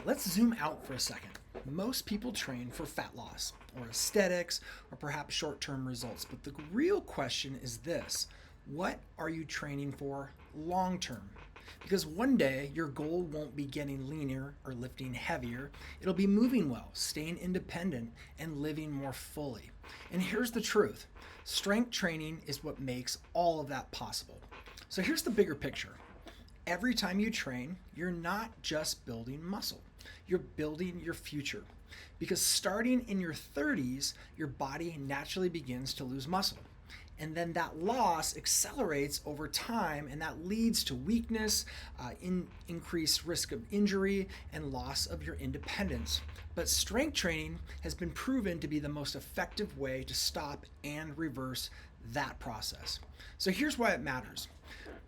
let's zoom out for a second. Most people train for fat loss or aesthetics or perhaps short term results, but the real question is this: what are you training for long term? Because one day your goal won't be getting leaner or lifting heavier, it'll be moving well, staying independent, and living more fully. And here's the truth: strength training is what makes all of that possible. So here's the bigger picture. Every time you train, you're not just building muscle, you're building your future. Because starting in your 30s, your body naturally begins to lose muscle. And then that loss accelerates over time, and that leads to weakness, increased risk of injury, and loss of your independence. But strength training has been proven to be the most effective way to stop and reverse that process. So here's why it matters.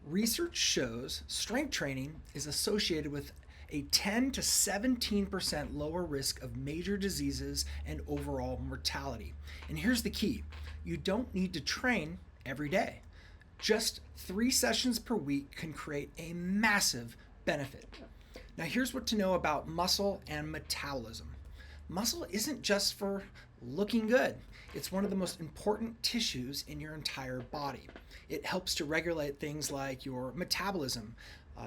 Research shows strength training is associated with a 10 to 17% lower risk of major diseases and overall mortality. And here's the key: you don't need to train every day. Just 3 sessions per week can create a massive benefit. Now, here's what to know about muscle and metabolism. Muscle isn't just for looking good. It's one of the most important tissues in your entire body. It helps to regulate things like your metabolism,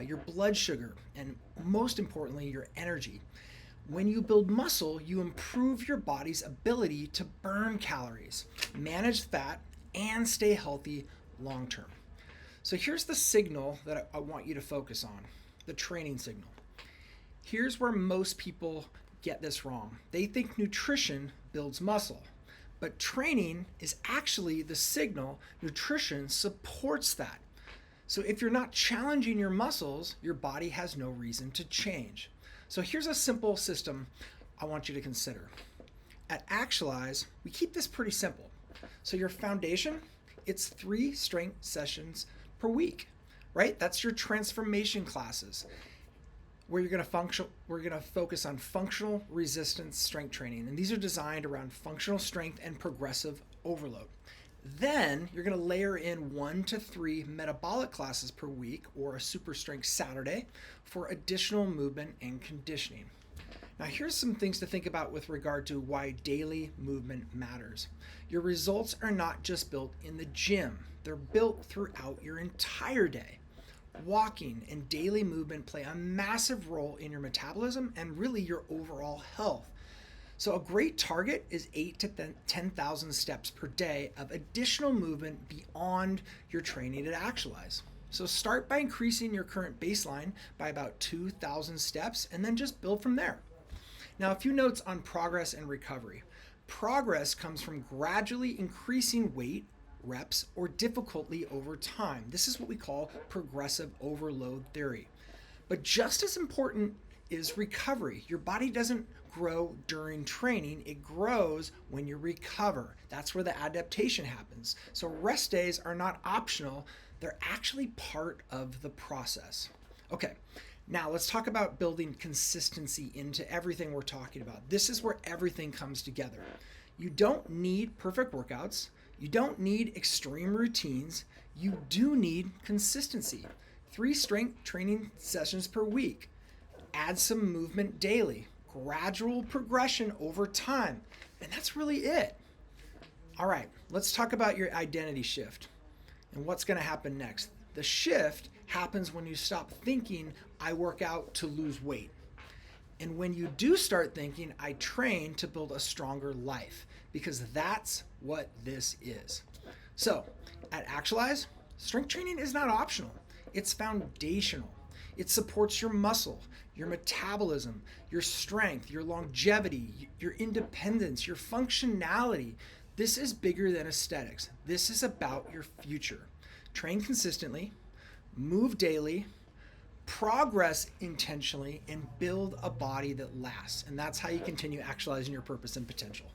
your blood sugar, and most importantly, your energy. When you build muscle, you improve your body's ability to burn calories, manage fat, and stay healthy long term. So here's the signal that I want you to focus on: the training signal. Here's where most people get this wrong. They think nutrition builds muscle, but training is actually the signal. Nutrition supports that. So if you're not challenging your muscles, your body has no reason to change. So here's a simple system I want you to consider. At Actualize, we keep this pretty simple. So your foundation, it's 3 strength sessions per week, right? That's your transformation classes, where we're going to focus on functional resistance strength training. And these are designed around functional strength and progressive overload. Then you're going to layer in 1 to 3 metabolic classes per week, or a super strength Saturday, for additional movement and conditioning. Now, here's some things to think about with regard to why daily movement matters. Your results are not just built in the gym, they're built throughout your entire day. Walking and daily movement play a massive role in your metabolism and really your overall health. So a great target is 8 to 10,000 steps per day of additional movement beyond your training at Actualize. So start by increasing your current baseline by about 2,000 steps and then just build from there. Now, a few notes on progress and recovery. Progress comes from gradually increasing weight, reps, or difficulty over time. This is what we call progressive overload theory. But just as important is recovery. Your body doesn't grow during training, it grows when you recover. That's where the adaptation happens. So rest days are not optional, they're actually part of the process. Okay, now let's talk about building consistency into everything we're talking about. This is where everything comes together. You don't need perfect workouts. You don't need extreme routines. You do need consistency. 3 strength training sessions per week. Add some movement daily. Gradual progression over time. And that's really it. All right, let's talk about your identity shift and what's going to happen next. The shift happens when you stop thinking, I work out to lose weight. And when you do start thinking, I train to build a stronger life, because that's what this is. So at Actualize, strength training is not optional. It's foundational. It supports your muscle, your metabolism, your strength, your longevity, your independence, your functionality. This is bigger than aesthetics. This is about your future. Train consistently, move daily, progress intentionally, and build a body that lasts. And that's how you continue actualizing your purpose and potential.